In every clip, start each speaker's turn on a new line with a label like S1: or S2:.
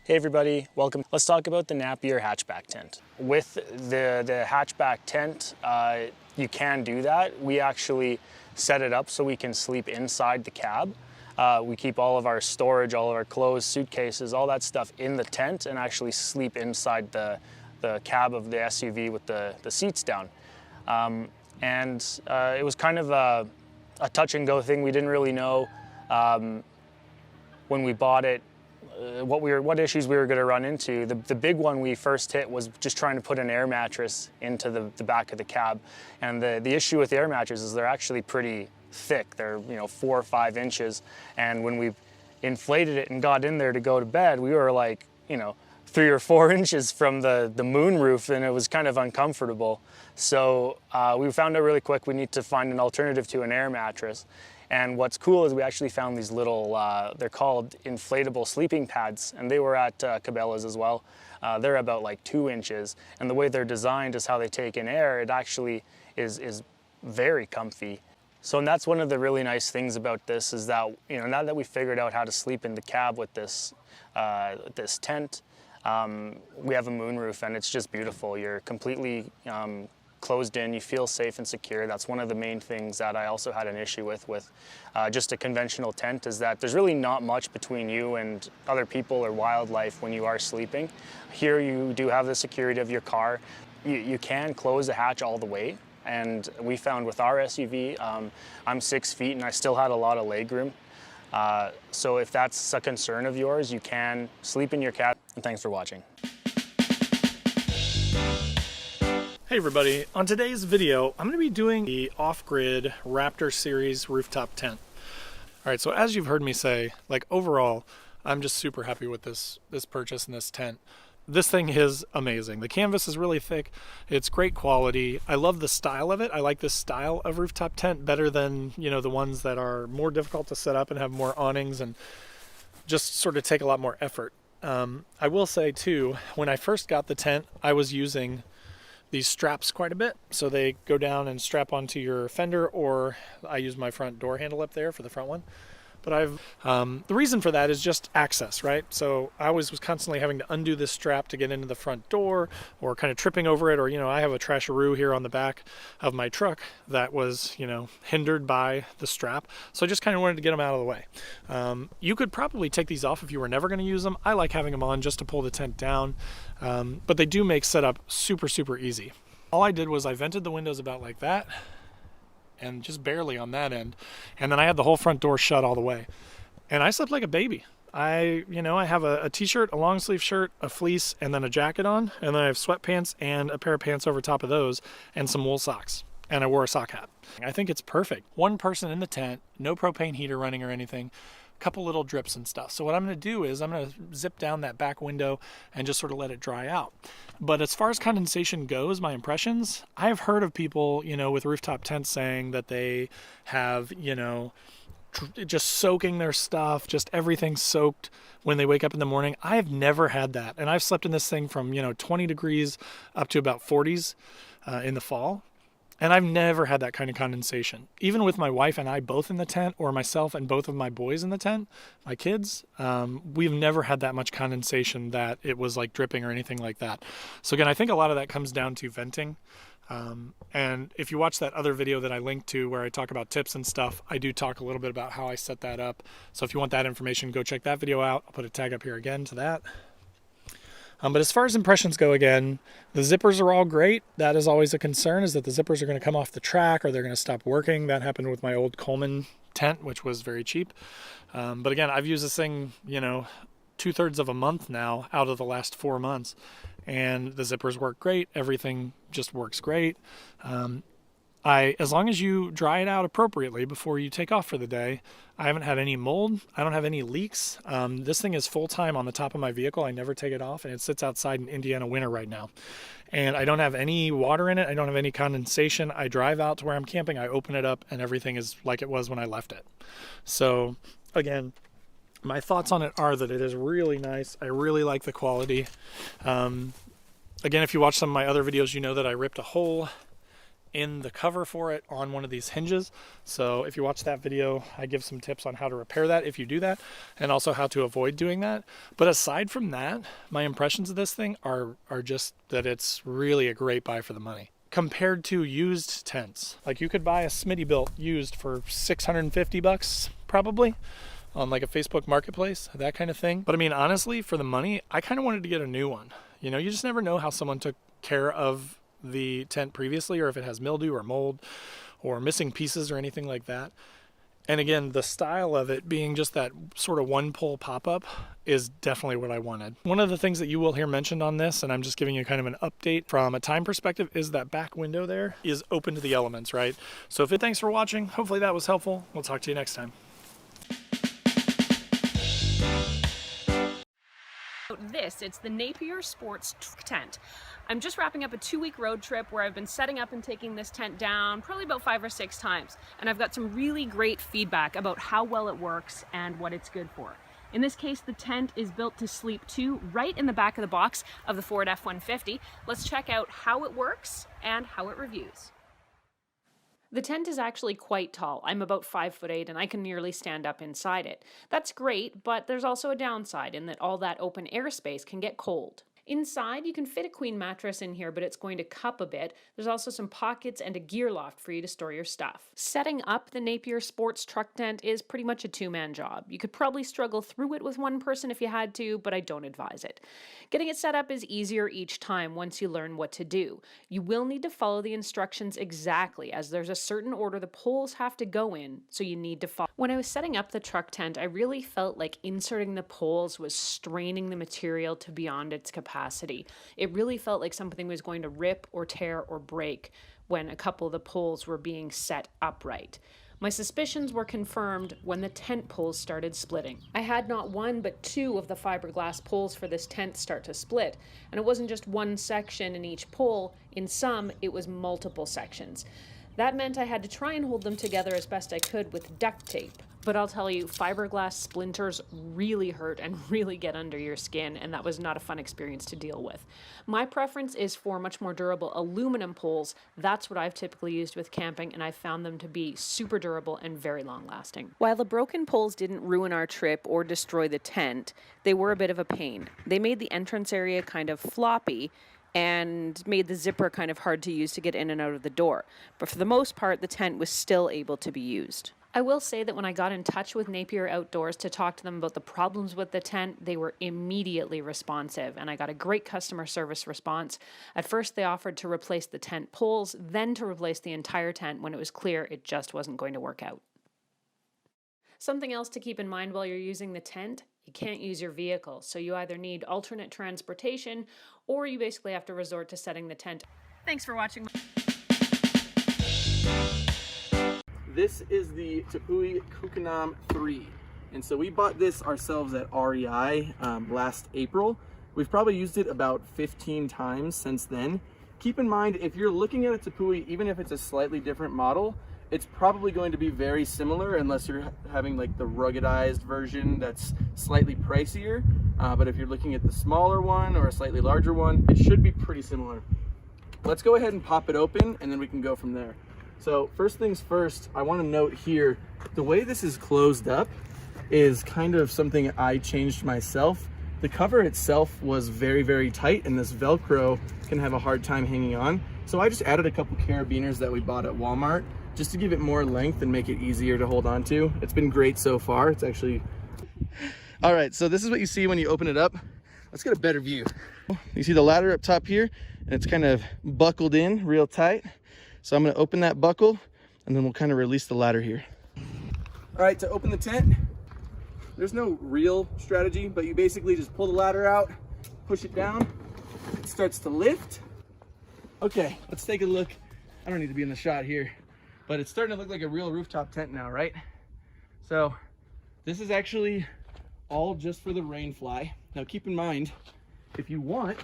S1: Hey everybody, welcome. Let's talk about the Napier hatchback tent. With the hatchback tent, you can do that. We actually set it up so we can sleep inside the cab. We keep all of our storage, all of our clothes, suitcases, all that stuff in the tent and actually sleep inside the cab of the SUV with the seats down. It was kind of a touch and go thing. We didn't really know when we bought it what issues we were going to run into. The big one we first hit was just trying to put an air mattress into the back of the cab. And the issue with the air mattresses is they're actually pretty thick. They're 4 or 5 inches. And when we inflated it and got in there to go to bed, we were like 3 or 4 inches from the moon roof, and it was kind of uncomfortable. So we found out really quick we need to find an alternative to an air mattress. And what's cool is we actually found these little, they're called inflatable sleeping pads, and they were at Cabela's as well. They're about like 2 inches, and the way they're designed is how they take in air. It actually is very comfy. So and that's one of the really nice things about this is that, now that we figured out how to sleep in the cab with this, this tent, we have a moonroof and it's just beautiful. You're completely closed in, you feel safe and secure. That's one of the main things that I also had an issue with just a conventional tent, is that there's really not much between you and other people or wildlife when you are sleeping. Here you do have the security of your car. You can close the hatch all the way, and we found with our SUV, I'm 6 feet and I still had a lot of leg room. So if that's a concern of yours, you can sleep in your cab. And thanks for watching.
S2: Hey everybody, on today's video, I'm going to be doing the off-grid Raptor series rooftop tent. Alright, so as you've heard me say, overall, I'm just super happy with this purchase and this tent. This thing is amazing. The canvas is really thick, it's great quality. I love the style of it. I like this style of rooftop tent better than, the ones that are more difficult to set up and have more awnings and just sort of take a lot more effort. I will say too, when I first got the tent, I was using these straps quite a bit. So they go down and strap onto your fender, or I use my front door handle up there for the front one. But the reason for that is just access, right? So I always was constantly having to undo this strap to get into the front door, or kind of tripping over it, or, I have a trasharoo here on the back of my truck that was, hindered by the strap. So I just kind of wanted to get them out of the way. You could probably take these off if you were never going to use them. I like having them on just to pull the tent down, but they do make setup super, super easy. All I did was I vented the windows about like that, and just barely on that end, and then I had the whole front door shut all the way, and I slept like a baby. I have a t-shirt, a long sleeve shirt, a fleece, and then a jacket on, and then I have sweatpants and a pair of pants over top of those, and some wool socks, and I wore a sock hat. I think it's perfect. One person in the tent, no propane heater running or anything, couple little drips and stuff. So what I'm going to do is I'm going to zip down that back window and just sort of let it dry out. But as far as condensation goes, my impressions, I have heard of people, with rooftop tents saying that they have, just soaking their stuff, just everything soaked when they wake up in the morning. I have never had that. And I've slept in this thing from, 20 degrees up to about 40s in the fall. And I've never had that kind of condensation. Even with my wife and I both in the tent, or myself and both of my boys in the tent, my kids, we've never had that much condensation that it was like dripping or anything like that. So again, I think a lot of that comes down to venting. And if you watch that other video that I linked to where I talk about tips and stuff, I do talk a little bit about how I set that up. So if you want that information, go check that video out. I'll put a tag up here again to that. But as far as impressions go, again, the zippers are all great. That is always a concern, is that the zippers are going to come off the track or they're going to stop working. That happened with my old Coleman tent, which was very cheap. But again, I've used this thing, 2/3 of a month now out of the last 4 months, and the zippers work great. Everything just works great. As long as you dry it out appropriately before you take off for the day, I haven't had any mold. I don't have any leaks. This thing is full-time on the top of my vehicle. I never take it off, and it sits outside in Indiana winter right now. And I don't have any water in it. I don't have any condensation. I drive out to where I'm camping. I open it up, and everything is like it was when I left it. So, again, my thoughts on it are that it is really nice. I really like the quality. Again, if you watch some of my other videos, you know that I ripped a hole in the cover for it on one of these hinges. So if you watch that video, I give some tips on how to repair that if you do that, and also how to avoid doing that. But aside from that, my impressions of this thing are just that it's really a great buy for the money. Compared to used tents, like you could buy a Smitty built used for $650 probably on like a Facebook marketplace, that kind of thing. But I mean, honestly, for the money, I kind of wanted to get a new one. You know, you just never know how someone took care of the tent previously, or if it has mildew or mold or missing pieces or anything like that. And again, the style of it being just that sort of one pole pop-up is definitely what I wanted. One of the things that you will hear mentioned on this, and I'm just giving you kind of an update from a time perspective, is that back window there is open to the elements, right? So thanks for watching. Hopefully that was helpful. We'll talk to you next time.
S3: It's the Napier Sportz tent. I'm just wrapping up a 2-week road trip where I've been setting up and taking this tent down probably about 5 or 6 times, and I've got some really great feedback about how well it works and what it's good for. In this case, the tent is built to sleep 2 right in the back of the box of the Ford F-150. Let's check out how it works and how it reviews. The tent is actually quite tall. I'm about 5'8" and I can nearly stand up inside it. That's great, but there's also a downside in that all that open airspace can get cold. Inside, you can fit a queen mattress in here, but it's going to cup a bit. There's also some pockets and a gear loft for you to store your stuff. Setting up the Napier Sportz truck tent is pretty much a 2-man job. You could probably struggle through it with one person if you had to, but I don't advise it. Getting it set up is easier each time once you learn what to do. You will need to follow the instructions exactly, as there's a certain order the poles have to go in, so you need to follow. When I was setting up the truck tent, I really felt like inserting the poles was straining the material to beyond its capacity. It really felt like something was going to rip or tear or break when a couple of the poles were being set upright. My suspicions were confirmed when the tent poles started splitting. I had not 1 but 2 of the fiberglass poles for this tent start to split, and it wasn't just one section in each pole. In some, it was multiple sections. That meant I had to try and hold them together as best I could with duct tape. But I'll tell you, fiberglass splinters really hurt and really get under your skin, and that was not a fun experience to deal with. My preference is for much more durable aluminum poles. That's what I've typically used with camping, and I've found them to be super durable and very long-lasting. While the broken poles didn't ruin our trip or destroy the tent, they were a bit of a pain. They made the entrance area kind of floppy, and made the zipper kind of hard to use to get in and out of the door. But for the most part, the tent was still able to be used. I will say that when I got in touch with Napier Outdoors to talk to them about the problems with the tent, they were immediately responsive, and I got a great customer service response. At first, they offered to replace the tent poles, then to replace the entire tent when it was clear it just wasn't going to work out. Something else to keep in mind while you're using the tent: you can't use your vehicle, so you either need alternate transportation or you basically have to resort to setting the tent. Thanks for watching.
S4: This is the Tepui Kukenam 3, and so we bought this ourselves at REI last April. We've probably used it about 15 times since then. Keep in mind, if you're looking at a Tepui, even if it's a slightly different model, it's probably going to be very similar unless you're having like the ruggedized version that's slightly pricier. But if you're looking at the smaller one or a slightly larger one, it should be pretty similar. Let's go ahead and pop it open and then we can go from there. So first things first, I want to note here, the way this is closed up is kind of something I changed myself. The cover itself was very, very tight, and this Velcro can have a hard time hanging on. So I just added a couple carabiners that we bought at Walmart just to give it more length and make it easier to hold on to. It's been great so far. It's actually... All right, so this is what you see when you open it up. Let's get a better view. You see the ladder up top here, and it's kind of buckled in real tight. So I'm gonna open that buckle, and then we'll kind of release the ladder here. All right, to open the tent, there's no real strategy, but you basically just pull the ladder out, push it down, it starts to lift. Okay, let's take a look. I don't need to be in the shot here, but it's starting to look like a real rooftop tent now, right? So this is actually all just for the rain fly. Now keep in mind, if you want,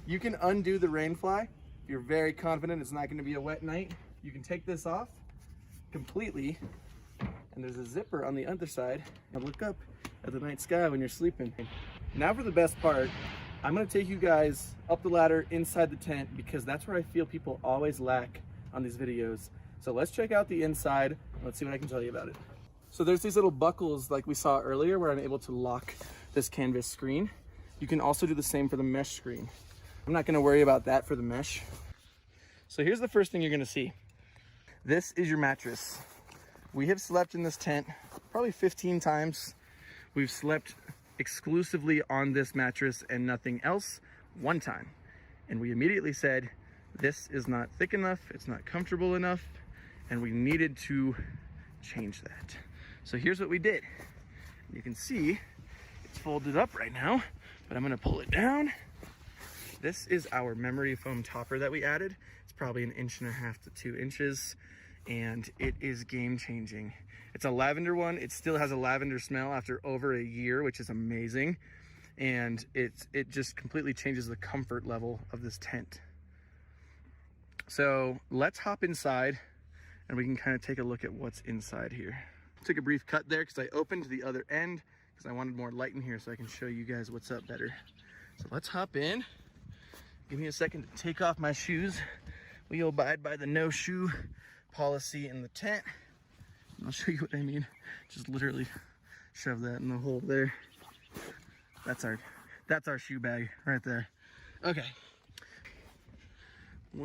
S4: you can undo the rain fly. If you're very confident it's not going to be a wet night, you can take this off completely, and there's a zipper on the other side, and look up at the night sky when you're sleeping. Now for the best part, I'm going to take you guys up the ladder inside the tent, because that's where I feel people always lack on these videos. So let's check out the inside. Let's see what I can tell you about it. So there's these little buckles like we saw earlier where I'm able to lock this canvas screen. You can also do the same for the mesh screen. I'm not gonna worry about that for the mesh. So here's the first thing you're gonna see. This is your mattress. We have slept in this tent probably 15 times. We've slept exclusively on this mattress and nothing else one time. And we immediately said, this is not thick enough, it's not comfortable enough, and we needed to change that. So here's what we did. You can see it's folded up right now, but I'm gonna pull it down. This is our memory foam topper that we added. It's probably 1.5 inches to 2 inches, and it is game changing. It's a lavender one. It still has a lavender smell after over a year, which is amazing. And it just completely changes the comfort level of this tent. So let's hop inside and we can kind of take a look at what's inside here. Took a brief cut there because I opened the other end because I wanted more light in here so I can show you guys what's up better. So let's hop in. Give me a second to take off my shoes. We abide by the no shoe policy in the tent. I'll show you what I mean. Just literally shove that in the hole there. That's our shoe bag right there. Okay.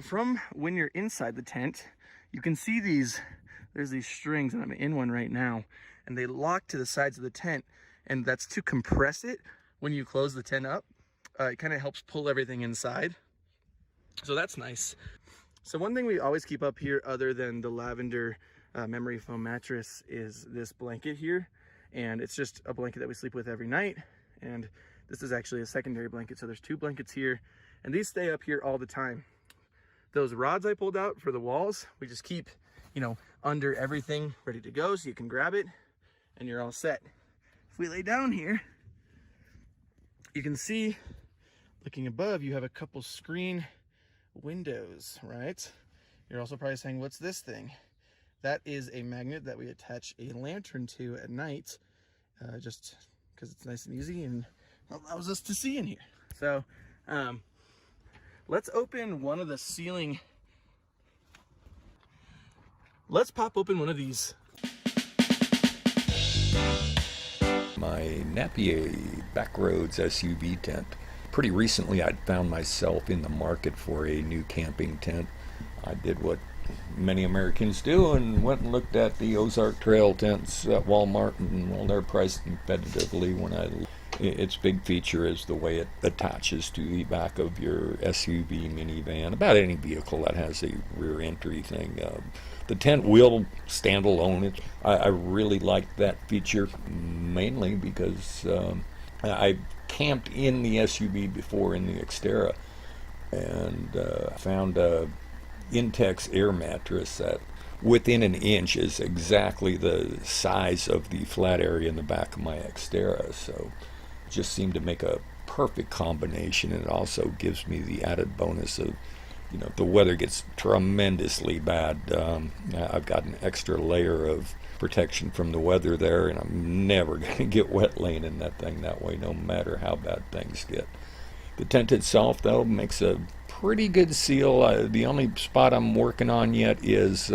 S4: From when you're inside the tent, you can see there's these strings, and I'm in one right now, and they lock to the sides of the tent, and that's to compress it when you close the tent up. It kind of helps pull everything inside. So that's nice. So one thing we always keep up here other than the lavender memory foam mattress is this blanket here, and it's just a blanket that we sleep with every night. And this is actually a secondary blanket, so there's 2 blankets here, and these stay up here all the time. Those rods I pulled out for the walls, we just keep, you know, under everything ready to go so you can grab it and you're all set. If we lay down here, you can see looking above you have a couple screen windows, right? You're also probably saying, what's this thing? That is a magnet that we attach a lantern to at night, just because it's nice and easy and allows us to see in here. So let's open one of the ceiling. Let's pop open one of these.
S5: My Napier Backroadz SUV tent. Pretty recently I'd found myself in the market for a new camping tent. I did what many Americans do and went and looked at the Ozark Trail tents at Walmart, and well, they're priced competitively. Its big feature is the way it attaches to the back of your SUV, minivan, about any vehicle that has a rear entry thing. The tent will stand alone. I really like that feature, mainly because I camped in the SUV before in the Xterra, and found a Intex air mattress that within 1 inch is exactly the size of the flat area in the back of my Xterra. So it just seemed to make a perfect combination, and it also gives me the added bonus of, you know, if the weather gets tremendously bad, I've got an extra layer of protection from the weather there, and I'm never going to get wet laying in that thing that way, no matter how bad things get. The tent itself, though, makes a pretty good seal. The only spot I'm working on yet is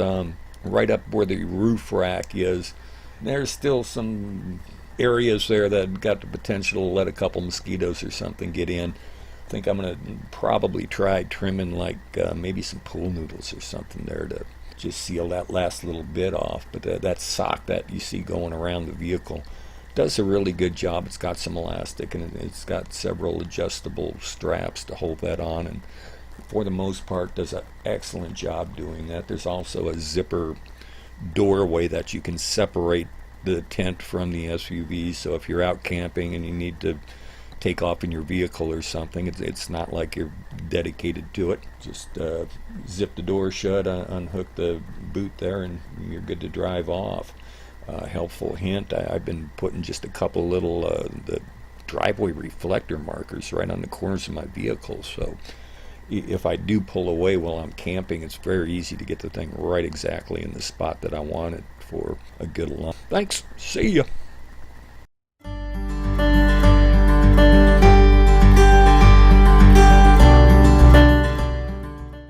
S5: right up where the roof rack is. There's still some areas there that got the potential to let a couple mosquitoes or something get in. I think I'm going to probably try trimming like maybe some pool noodles or something there to just seal that last little bit off. But that sock that you see going around the vehicle does a really good job. It's got some elastic, and it's got several adjustable straps to hold that on, and for the most part does an excellent job doing that. There's also a zipper doorway that you can separate the tent from the SUV, so if you're out camping and you need to take off in your vehicle or something, it's not like you're dedicated to it. Just zip the door shut, unhook the boot there, and you're good to drive off. Helpful hint, I've been putting just a couple little the driveway reflector markers right on the corners of my vehicle, so if I do pull away while I'm camping, it's very easy to get the thing right exactly in the spot that I want it for a good launch. Thanks, see ya.